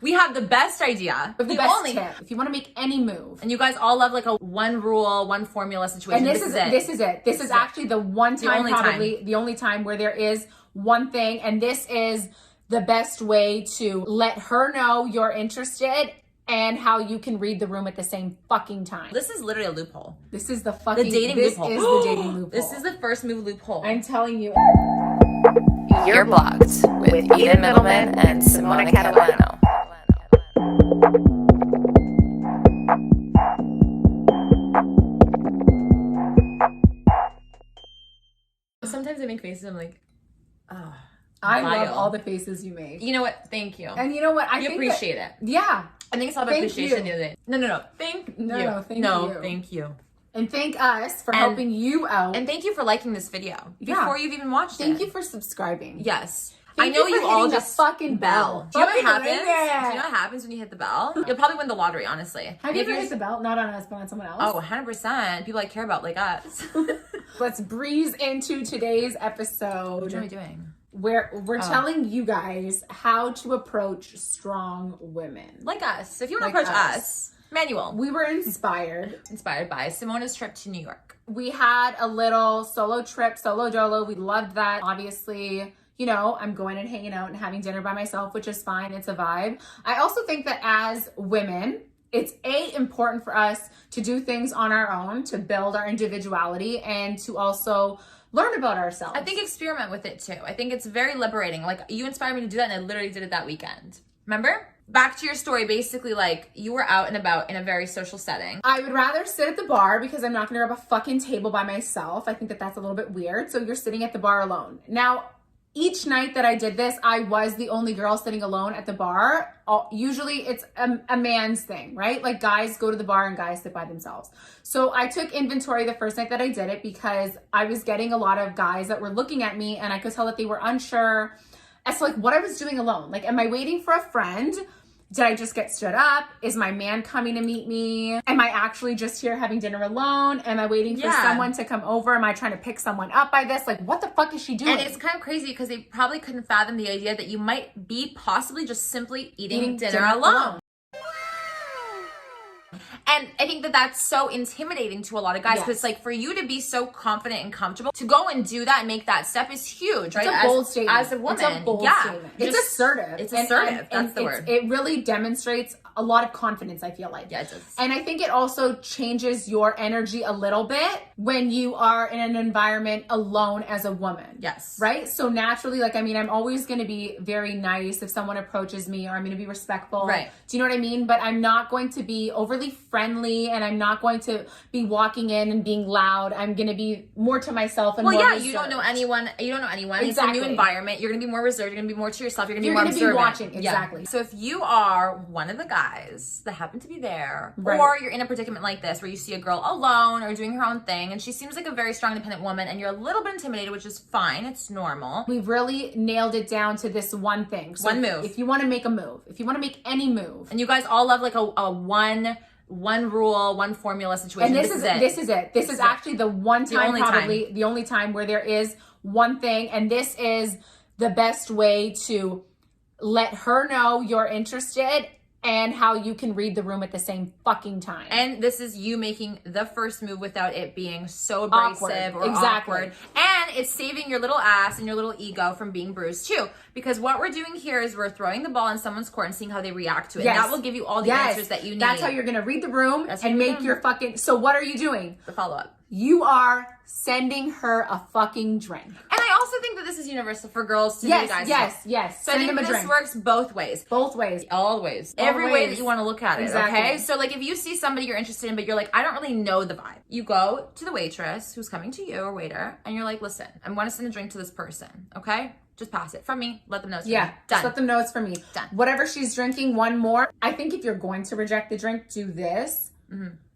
We have the best idea. The best tip. If you want to make any move. And you guys all love like a one rule, one formula situation. And this is it. This is actually the one time, the only time where there is one thing. And this is the best way to let her know you're interested and how you can read the room at the same fucking time. This is literally a loophole. This is the fucking dating loophole. This is the dating loophole. This is the first move loophole. I'm telling you. You're blocked with Eden Middleman and Simona Catalano. Sometimes I make faces, I'm like, oh. I love all the faces you make. You know what? Thank you. And you know what? I appreciate it. Yeah. I think it's all about appreciation the other day. No. Thank you. Thank you. And thank us for helping you out. And thank you for liking this video before you've even watched it. Thank you for subscribing. Yes. Thank I know you all the just fucking bell. Do you know what happens? Do you know what happens when you hit the bell? You'll probably win the lottery, honestly. Have you ever hit the bell? Not on us, but on someone else? Oh, 100%. People I care about like us. Let's breeze into today's episode. What are we doing? Where we're telling you guys how to approach strong women. Like us. If you want to approach us, manual. We were inspired by Simona's trip to New York. We had a little solo trip, solo dolo. We loved that. Obviously, you know, I'm going and hanging out and having dinner by myself, which is fine. It's a vibe. I also think that as women, it's important for us to do things on our own, to build our individuality, and to also learn about ourselves. I think experiment with it too. I think it's very liberating. Like, you inspired me to do that, and I literally did it that weekend. Remember? Back to your story, basically, like, you were out and about in a very social setting. I would rather sit at the bar because I'm not gonna grab a fucking table by myself. I think that that's a little bit weird. So you're sitting at the bar alone. Now, each night that I did this, I was the only girl sitting alone at the bar. Usually it's a man's thing, right? Like, guys go to the bar and guys sit by themselves. So I took inventory the first night that I did it because I was getting a lot of guys that were looking at me and I could tell that they were unsure as to like what I was doing alone. Like, am I waiting for a friend? Did I just get stood up? Is my man coming to meet me? Am I actually just here having dinner alone? Am I waiting for someone to come over? Am I trying to pick someone up by this? Like, what the fuck is she doing? And it's kind of crazy because they probably couldn't fathom the idea that you might be possibly just simply eating dinner alone. And I think that that's so intimidating to a lot of guys because it's like, for you to be so confident and comfortable to go and do that and make that step is huge, right? It's a bold statement. As a woman. It's a bold statement. It's assertive. It's assertive. That's the word. It really demonstrates a lot of confidence, I feel like. Yeah, it does. And I think it also changes your energy a little bit when you are in an environment alone as a woman. Yes. Right? So naturally, like, I mean, I'm always going to be very nice if someone approaches me, or I'm going to be respectful. Right. Do you know what I mean? But I'm not going to be overly friendly, and I'm not going to be walking in and being loud. I'm going to be more to myself and more reserved. You don't know anyone. Exactly. It's a new environment. You're going to be more reserved. You're going to be more to yourself. You're going to be more observant. You're going to be watching. Exactly. Yeah. So if you are one of the guys that happen to be there, or you're in a predicament like this where you see a girl alone or doing her own thing and she seems like a very strong, independent woman and you're a little bit intimidated, which is fine. It's normal. We've really nailed it down to this one thing. So one move. If you want to make a move, if you want to make any move. And you guys all love like a one rule, one formula situation. And this is it. This is actually the one time, the only time where there is one thing. And this is the best way to let her know you're interested and how you can read the room at the same fucking time. And this is you making the first move without it being so abrasive or awkward. And it's saving your little ass and your little ego from being bruised too. Because what we're doing here is we're throwing the ball in someone's court and seeing how they react to it. Yes. And that will give you all the answers that you need. That's how you're going to read the room and make your fucking... So what are you doing? The follow-up. You are sending her a fucking drink. And I also think that this is universal for girls to do guys. Yes. So I think this works both ways. Both ways. Always. Every way that you want to look at it, okay? So like if you see somebody you're interested in, but you're like, I don't really know the vibe. You go to the waitress who's coming to you or waiter, and you're like, listen, I want to send a drink to this person, okay? Just pass it from me. Let them know it's from me. Done. Just let them know it's from me. Done. Whatever she's drinking, one more. I think if you're going to reject the drink, do this.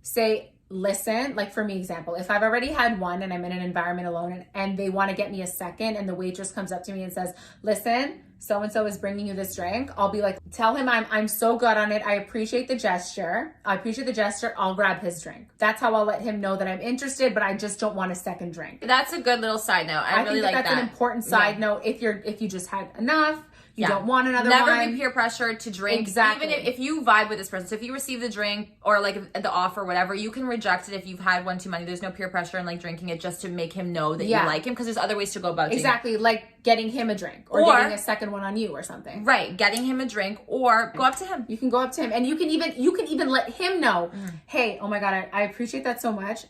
Say, listen, like for me, example, if I've already had one and I'm in an environment alone and they want to get me a second and the waitress comes up to me and says, listen, so-and-so is bringing you this drink, I'll be like, tell him I'm so good on it. I appreciate the gesture. I'll grab his drink. That's how I'll let him know that I'm interested, but I just don't want a second drink. That's a good little side note. I really think like that. That's an important side note. If you just had enough, You don't want another Never one. be peer pressured to drink. Exactly. Even if you vibe with this person. So if you receive the drink or like the offer or whatever, you can reject it if you've had one too many. There's no peer pressure in like drinking it just to make him know that you like him, because there's other ways to go about doing exactly, like getting him a drink or getting a second one on you or something. Right, getting him a drink or go up to him. You can go up to him and you can even let him know, hey, oh my God, I appreciate that so much.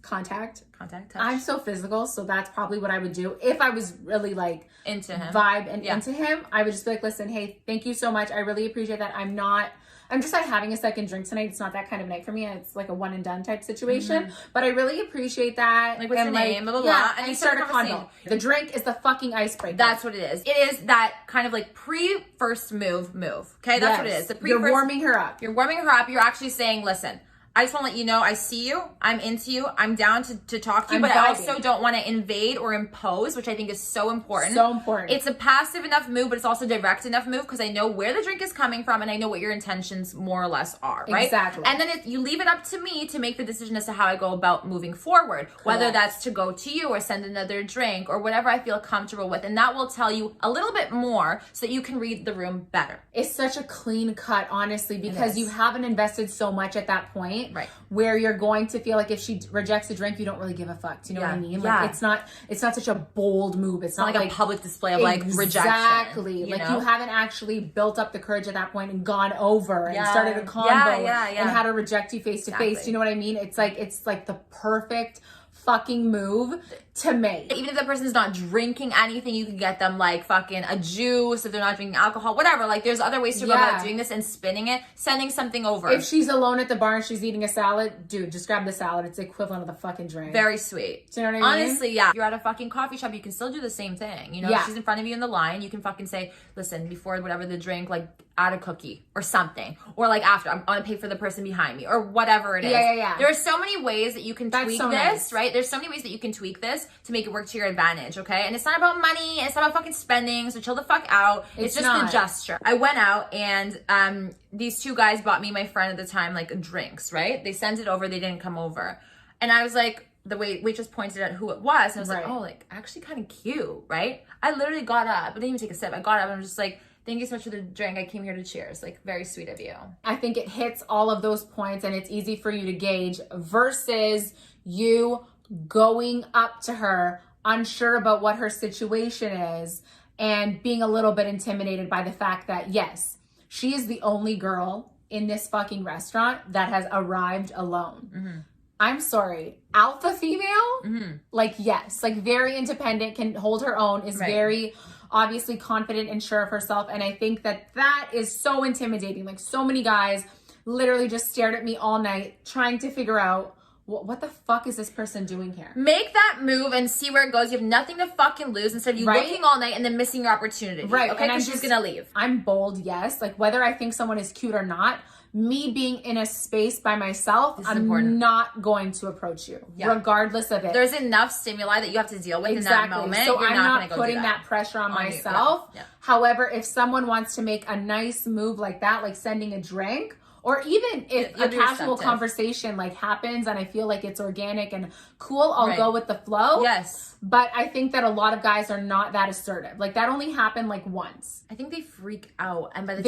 Contact, touch. I'm so physical, so that's probably what I would do if I was really like into him, vibe and into him. I would just be like, listen, hey, thank you so much. I really appreciate that. I'm just like having a second drink tonight. It's not that kind of night for me. It's like a one and done type situation. But I really appreciate that. Like, what's your name? Blah, blah, blah. And you start a convo. The drink is the fucking icebreaker. That's what it is. It is that kind of like pre-first move. Okay, that's what it is. You're warming her up. You're warming her up. You're actually saying, listen, I just want to let you know I see you. I'm into you. I'm down to talk to you, but I also don't want to invade or impose, which I think is so important. So important. It's a passive enough move, but it's also a direct enough move because I know where the drink is coming from and I know what your intentions more or less are, right? Exactly. And then you leave it up to me to make the decision as to how I go about moving forward, whether that's to go to you or send another drink or whatever I feel comfortable with. And that will tell you a little bit more so that you can read the room better. It's such a clean cut, honestly, because you haven't invested so much at that point. Right. Where you're going to feel like if she rejects a drink, you don't really give a fuck. Do you know what I mean? Like it's not such a bold move. It's not like a public display of like rejection. Exactly. Like you haven't actually built up the courage at that point and gone over and started a convo and had her reject you face to face. Do you know what I mean? It's like the perfect fucking move to make. Even if the person's not drinking anything, you can get them like fucking a juice if they're not drinking alcohol, whatever. Like there's other ways to go about doing this and spinning it, sending something over. If she's alone at the bar and she's eating a salad, dude, just grab the salad. It's the equivalent of the fucking drink. Very sweet. Do you know what I mean? Honestly, yeah. If you're at a fucking coffee shop, you can still do the same thing. You know, if she's in front of you in the line, you can fucking say, listen, before whatever the drink, like add a cookie or something. Or like after, I'm gonna pay for the person behind me or whatever it is. Yeah. There are so many ways that you can tweak this, right? There's so many ways that you can tweak this to make it work to your advantage, okay? And it's not about money, it's not about fucking spending, so chill the fuck out. It's just the gesture. I went out and these two guys bought me, my friend at the time, like drinks, right? They sent it over, they didn't come over. And I was like, the waitress pointed out who it was, and I was like, oh, like actually kind of cute, right? I literally got up, I didn't even take a sip. I got up and I'm just like, thank you so much for the drink. I came here to cheers. Like, very sweet of you. I think it hits all of those points and it's easy for you to gauge versus you going up to her unsure about what her situation is and being a little bit intimidated by the fact that, yes, she is the only girl in this fucking restaurant that has arrived alone. I'm sorry, alpha female? Like, yes, like very independent, can hold her own, is very obviously confident and sure of herself. And I think that is so intimidating. Like so many guys literally just stared at me all night trying to figure out what the fuck is this person doing here? Make that move and see where it goes. You have nothing to fucking lose instead of you looking all night and then missing your opportunity. Right. Okay, because she's gonna leave. I'm bold, yes. Like whether I think someone is cute or not, me being in a space by myself, I'm not going to approach you, regardless of it. There's enough stimuli that you have to deal with in that moment. So You're I'm not putting that pressure on myself. However, if someone wants to make a nice move like that, like sending a drink, or even if a casual conversation like happens and I feel like it's organic and cool, I'll go with the flow. Yes. But I think that a lot of guys are not that assertive. Like that only happened like once. I think they freak out. And by the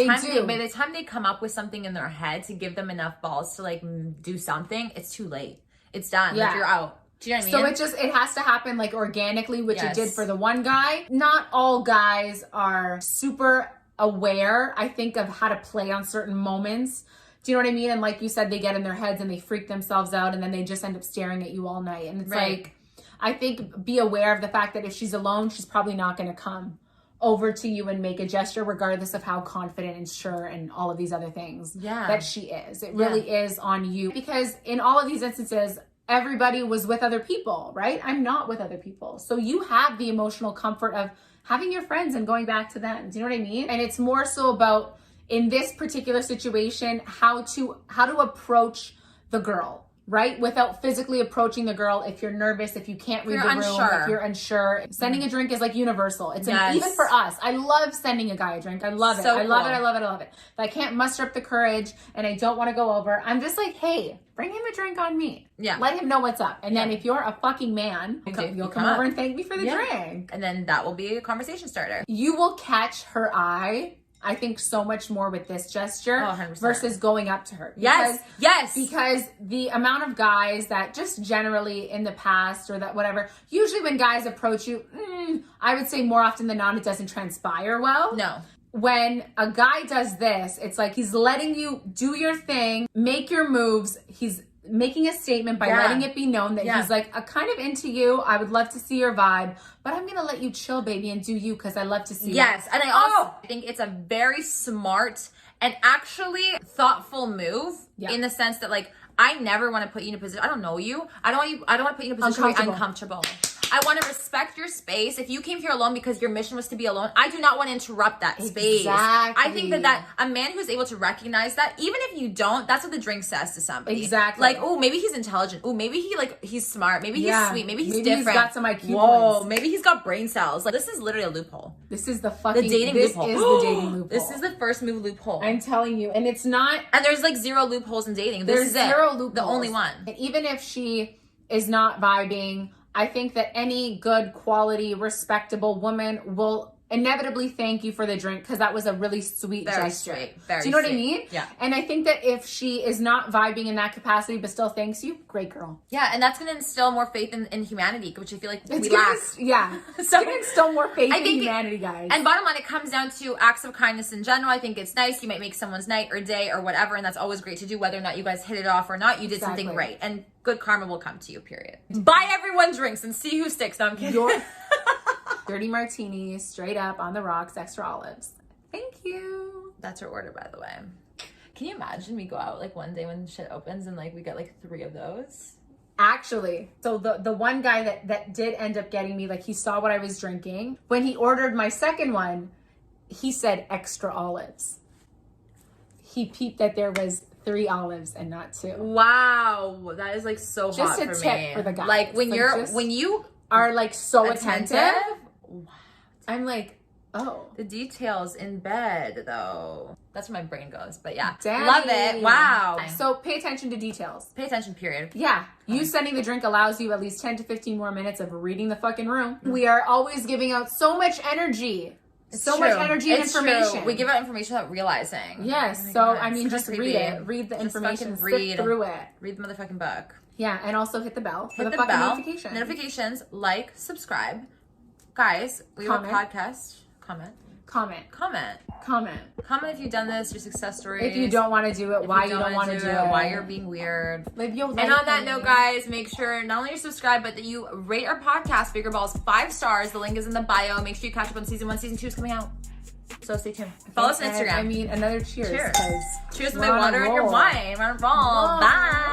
time they come up with something in their head to give them enough balls to like do something, it's too late. It's done. Like you're out. Do you know what I mean? So it has to happen like organically, which it did for the one guy. Not all guys are super aware, I think, of how to play on certain moments. Do you know what I mean? And like you said, they get in their heads and they freak themselves out and then they just end up staring at you all night. And it's like, I think be aware of the fact that if she's alone, she's probably not going to come over to you and make a gesture, regardless of how confident and sure and all of these other things that she is. It really is on you. Because in all of these instances, everybody was with other people, right? I'm not with other people. So you have the emotional comfort of having your friends and going back to them. Do you know what I mean? And it's more so about, in this particular situation, how to approach the girl. right? Without physically approaching the girl if you're nervous, if you can't read the room, if you're unsure. Sending a drink is like universal. It's even for us. I love sending a guy a drink. I love it. I love it. I love it. I love it. If I can't muster up the courage and I don't want to go over, I'm just like, hey, bring him a drink on me. Yeah. Let him know what's up. And then if you're a fucking man, you'll come over and thank me for the drink. And then that will be a conversation starter. You will catch her eye, I think, so much more with this gesture versus going up to her. Because the amount of guys that just generally in the past or that whatever, usually when guys approach you, I would say more often than not, it doesn't transpire well. No. When a guy does this, it's like he's letting you do your thing, make your moves. He's making a statement by letting it be known that he's like, I'm kind of into you. I would love to see your vibe, but I'm going to let you chill, baby, and do you because I love to see you. And I also think it's a very smart and actually thoughtful move in the sense that, like, I never want to put you in a position. I don't know you. I don't want to put you in a position where you're uncomfortable. I want to respect your space. If you came here alone because your mission was to be alone, I do not want to interrupt that space. I think that a man who's able to recognize that, even if you don't, that's what the drink says to somebody. Like, oh, maybe he's intelligent. Oh, maybe he's smart. Maybe he's sweet. Maybe he's different. He's got some IQ points. Maybe he's got brain cells. Like, this is literally a loophole. This is the fucking dating loophole. This is the dating loophole. This is the first move loophole. I'm telling you, and it's not. And there's like zero loopholes in dating. There's zero loopholes. The only one. And even if she is not vibing, I think that any good quality, respectable woman will inevitably thank you for the drink because that was a really sweet gesture. Do you know what I mean? Yeah. And I think that if she is not vibing in that capacity but still thanks you, great girl. Yeah, and that's going to instill more faith in humanity, which I feel like we lack. It's going to instill more faith in humanity, guys. And bottom line, it comes down to acts of kindness in general. I think it's nice. You might make someone's night or day or whatever, and that's always great to do, whether or not you guys hit it off or not. You did something right. And good karma will come to you, period. Buy everyone drinks and see who sticks. No, I'm kidding. Dirty martinis, straight up, on the rocks, extra olives. Thank you. That's her order, by the way. Can you imagine we go out like one day when shit opens and like we get like 3 of those? Actually, so the one guy that did end up getting me, like he saw what I was drinking. When he ordered my second one, he said extra olives. He peeped that there was 3 olives and not 2. Wow, that is like so hot for me. Just a tip for the guys. Like when you are like so attentive. I'm like, oh. The details in bed, though. That's where my brain goes. But yeah, Daddy. Love it. Wow. So pay attention to details. Pay attention, period. Yeah. You sending the drink allows you at least 10 to 15 more minutes of reading the fucking room. We are always giving out so much energy. Much energy and information. True. We give out information without realizing. Yes. Oh God. I mean, just read it. Read the information. Read through it. Read the motherfucking book. Yeah. And also hit the bell for the fucking notifications. Notifications. Like, subscribe. Guys, we have a podcast. Comment if you've done this, your success stories. If you don't want to do it, why you don't want to do it, why you're being weird. Live your life. And on that note, guys, make sure not only you subscribe, but that you rate our podcast, Bigger Balls, 5 stars. The link is in the bio. Make sure you catch up on season 1. Season 2 is coming out. So stay tuned. Follow us on Instagram. I mean, another cheers. Cheers to my water and your wine. Bye.